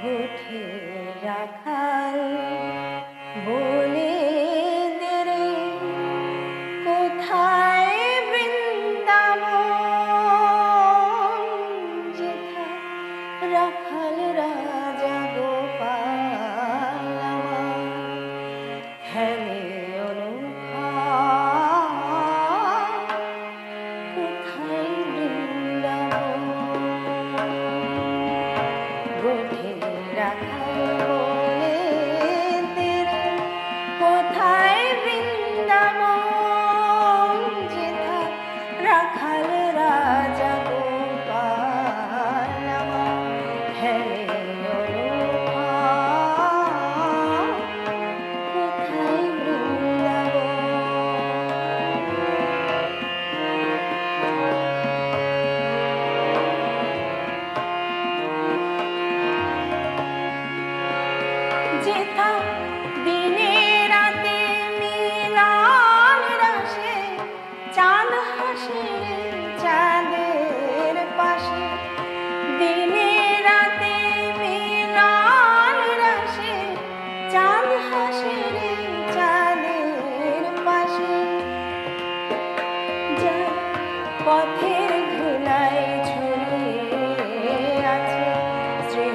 গোঠে রাখাল বলে দে রে, কোথায় বৃন্দাবন, যেথা রাখাল রাজা গোপাল আমার খেলে অনুভা, কোথায় বৃন্দাবন। গোঠে রাখাল বলে দে রে, কোথায় বৃন্দাবন, যেথা রাখাল রাজা গোপাল আমার খেলে অনুভা, কোথায় বৃন্দাবন। যেথা দিনে রাতে মিলন রাশে, চাঁদ হাসে চাঁদের পাশে। দিনে রাতে মিলন রাশে, চাঁদ হাসে চাঁদের পাশে। যার পথের ধুলায় ছড়িয়ে আছে শ্রী